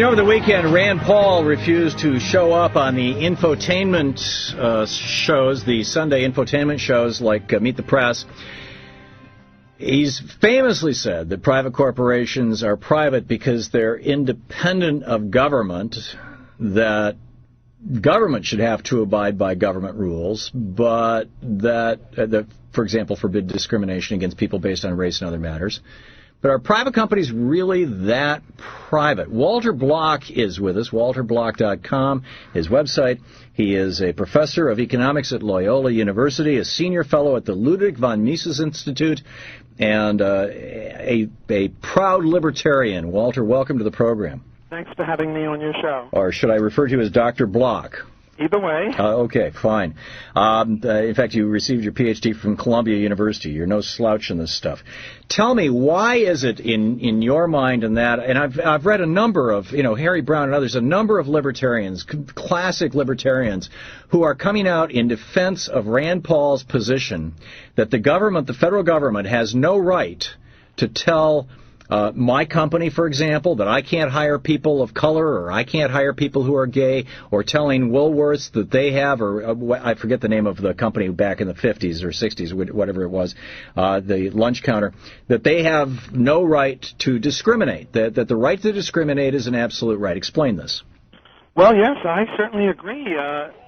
You know, over the weekend, Rand Paul refused to show up on the infotainment shows, the Sunday infotainment shows like Meet the Press. He's famously said that private corporations are private because they're independent of government, that government should have to abide by government rules, but that, for example, forbid discrimination against people based on race and other matters. But are private companies really that private? Walter Block is with us, walterblock.com, his website. He is a professor of economics at Loyola University, a senior fellow at the Ludwig von Mises Institute, and a proud libertarian. Walter, welcome to the program. Thanks for having me on your show. Or should I refer to you as Dr. Block? Either way. Okay, fine. In fact, you received your Ph.D. from Columbia University. You're no slouch in this stuff. Tell me, why is it in your mind and that, and I've read a number of, Harry Brown and others, a number of libertarians, classic libertarians, who are coming out in defense of Rand Paul's position that the government, the federal government, has no right to tell my company, for example, that I can't hire people of color, or I can't hire people who are gay, or telling Woolworths that they have, or I forget the name of the company back in the 50s or 60s, whatever it was, the lunch counter, that they have no right to discriminate, that the right to discriminate is an absolute right. Explain this. Well, yes, I certainly agree.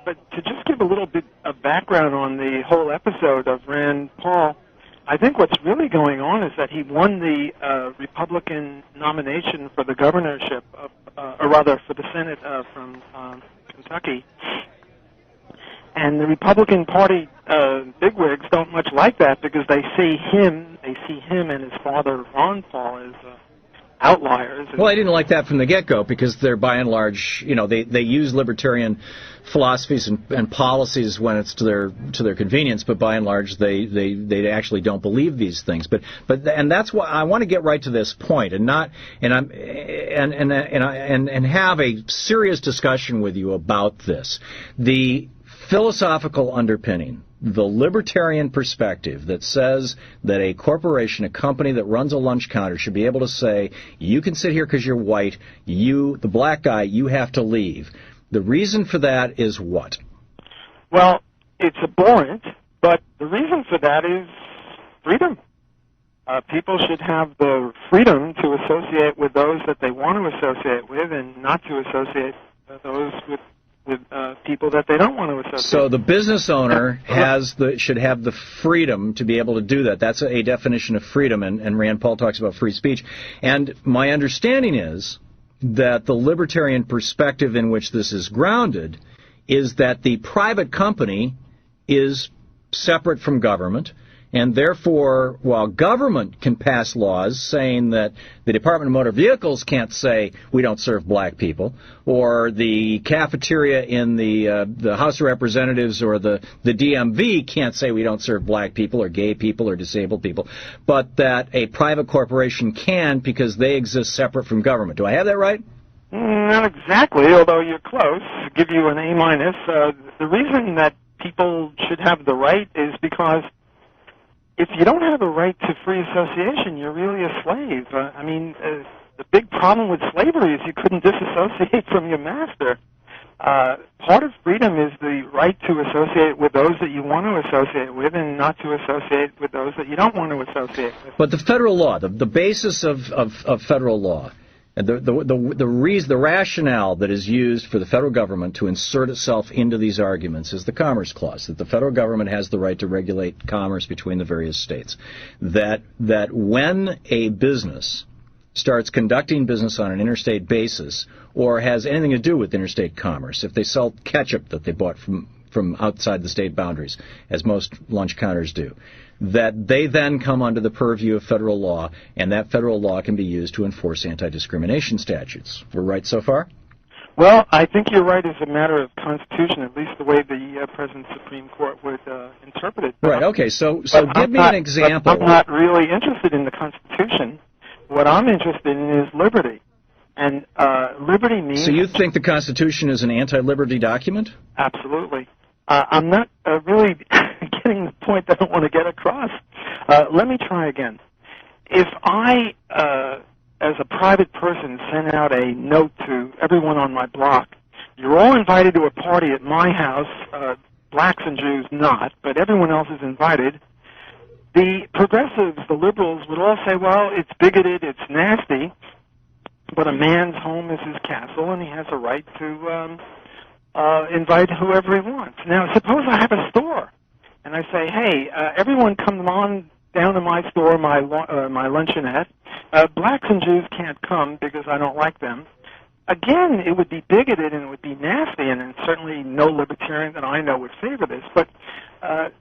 But to just give a little bit of background on the whole episode of Rand Paul, I think what's really going on is that he won the Republican nomination for the governorship, or rather for the Senate from Kentucky. And the Republican Party bigwigs don't much like that because they see him and his father, Ron Paul, as outliers. Well, I didn't like that from the get-go because they're, by and large, they use libertarian philosophies and policies when it's to their convenience, but by and large they actually don't believe these things. But that's why I want to get right to this point and have a serious discussion with you about this. The philosophical underpinning, the libertarian perspective that says that a corporation, a company that runs a lunch counter should be able to say, you can sit here because you're white, you, the black guy, you have to leave. The reason for that is what? Well, it's abhorrent, but the reason for that is freedom. People should have the freedom to associate with those that they want to associate with and not to associate those with people that they don't want to associate. So the business owner should have the freedom to be able to do that. That's a definition of freedom, and Rand Paul talks about free speech. And my understanding is that the libertarian perspective in which this is grounded is that the private company is separate from government, and therefore, while government can pass laws saying that the Department of Motor Vehicles can't say we don't serve black people, or the cafeteria in the House of Representatives or the DMV can't say we don't serve black people or gay people or disabled people, but that a private corporation can because they exist separate from government. Do I have that right? Not exactly, although you're close. To give you an A-. The reason that people should have the right is because if you don't have a right to free association, you're really a slave. The big problem with slavery is you couldn't disassociate from your master. Part of freedom is the right to associate with those that you want to associate with and not to associate with those that you don't want to associate with. But the federal law, the basis of federal law, and the rationale that is used for the federal government to insert itself into these arguments is the Commerce Clause, that the federal government has the right to regulate commerce between the various states. That when a business starts conducting business on an interstate basis or has anything to do with interstate commerce, if they sell ketchup that they bought from outside the state boundaries, as most lunch counters do, that they then come under the purview of federal law, and that federal law can be used to enforce anti-discrimination statutes. We're right so far? Well, I think you're right as a matter of constitution, at least the way the present Supreme Court would interpret it. Right, okay, so give me an example. I'm not really interested in the Constitution. What I'm interested in is liberty. And liberty means... So you think the Constitution is an anti-liberty document? Absolutely. I'm not really getting the point that I want to get across. Let me try again. If I as a private person, sent out a note to everyone on my block. You're all invited to a party at my house, blacks and Jews not, but everyone else is invited. The progressives, the liberals, would all say, well, it's bigoted, it's nasty, but a man's home is his castle, and he has a right to invite whoever he wants. Now, suppose I have a store, and I say, hey, everyone come on down to my store, my luncheonette. Blacks and Jews can't come because I don't like them. Again, it would be bigoted and it would be nasty, and certainly no libertarian that I know would favor this. But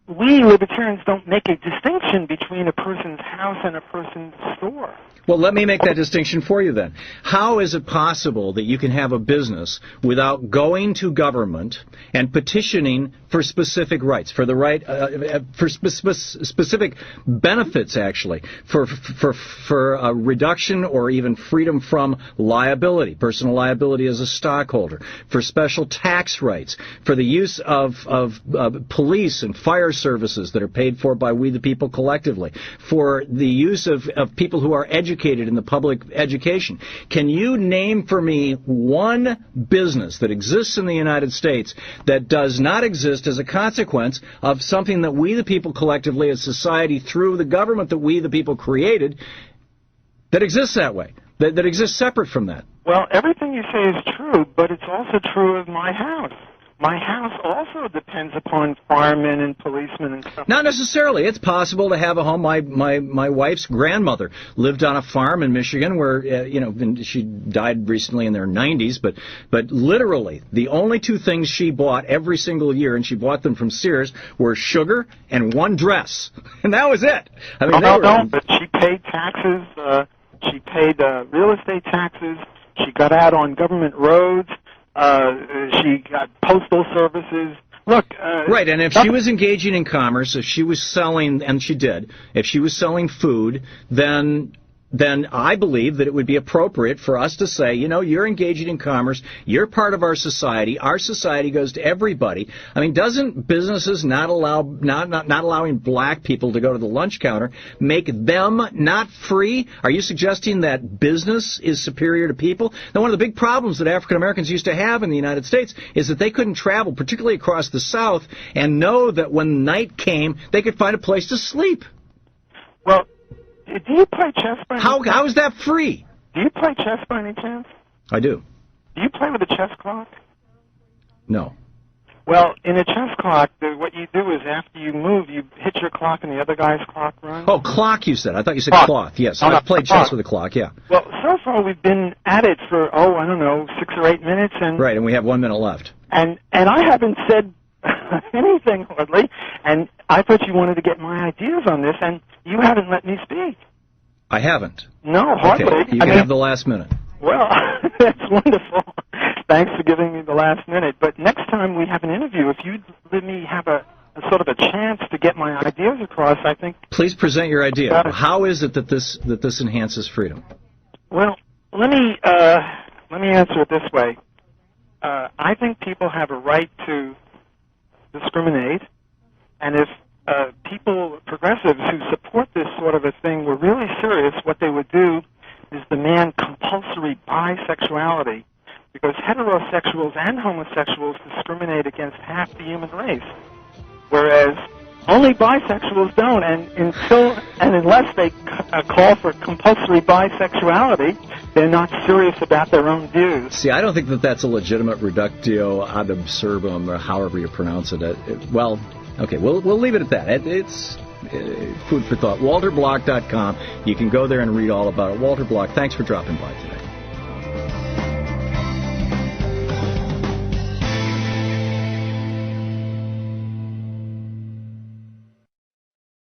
we libertarians don't make a distinction between a person's house and a person's store. Well, let me make that distinction for you then. How is it possible that you can have a business without going to government and petitioning for specific rights, for the right, for specific benefits, actually, for a reduction or even freedom from liability, personal liability as a stockholder, for special tax rights, for the use of police and fire services that are paid for by we the people collectively, for the use of people who are educated in the public education. Can you name for me one business that exists in the United States that does not exist as a consequence of something that we the people collectively as society through the government that we the people created that exists that way, that exists separate from that? Well, everything you say is true, but it's also true of my house. My house also depends upon firemen and policemen and stuff. Not necessarily. It's possible to have a home. My wife's grandmother lived on a farm in Michigan where, she died recently in their 90s, but literally the only two things she bought every single year, and she bought them from Sears, were sugar and one dress. And that was it. I mean, no, but she paid taxes. She paid real estate taxes. She got out on government roads. She got postal services. Look, right, and if she was engaging in commerce, if she was selling, and she did, if she was selling food, then I believe that it would be appropriate for us to say, you're engaging in commerce, you're part of our society goes to everybody. I mean, doesn't businesses not allowing black people to go to the lunch counter make them not free? Are you suggesting that business is superior to people? Now, one of the big problems that African Americans used to have in the United States is that they couldn't travel, particularly across the South, and know that when night came, they could find a place to sleep. Well, do you play chess by any chance? How is that free? Do you play chess by any chance? I do. Do you play with a chess clock? No. Well, in a chess clock, what you do is after you move, you hit your clock and the other guy's clock runs. Oh, clock you said. I thought you said cloth. Yes, no, I've played chess with a clock, yeah. Well, so far we've been at it for, 6 or 8 minutes. Right, and we have 1 minute left. And I haven't said anything hardly, and I thought you wanted to get my ideas on this, and you haven't let me speak. I haven't. No, hardly. Okay, you can have the last minute. Well, that's wonderful. Thanks for giving me the last minute. But next time we have an interview, if you'd let me have a sort of a chance to get my ideas across, I think... Please present your idea. How is it that this enhances freedom? Well, let me answer it this way. I think people have a right to discriminate, and if progressives who support this sort of a thing were really serious, what they would do is demand compulsory bisexuality, because heterosexuals and homosexuals discriminate against half the human race, whereas only bisexuals don't, and unless they call for compulsory bisexuality, they're not serious about their own views. See, I don't think that that's a legitimate reductio ad absurdum, or however you pronounce it. Well, okay, we'll leave it at that. It's food for thought. WalterBlock.com. You can go there and read all about it. Walter Block, thanks for dropping by today.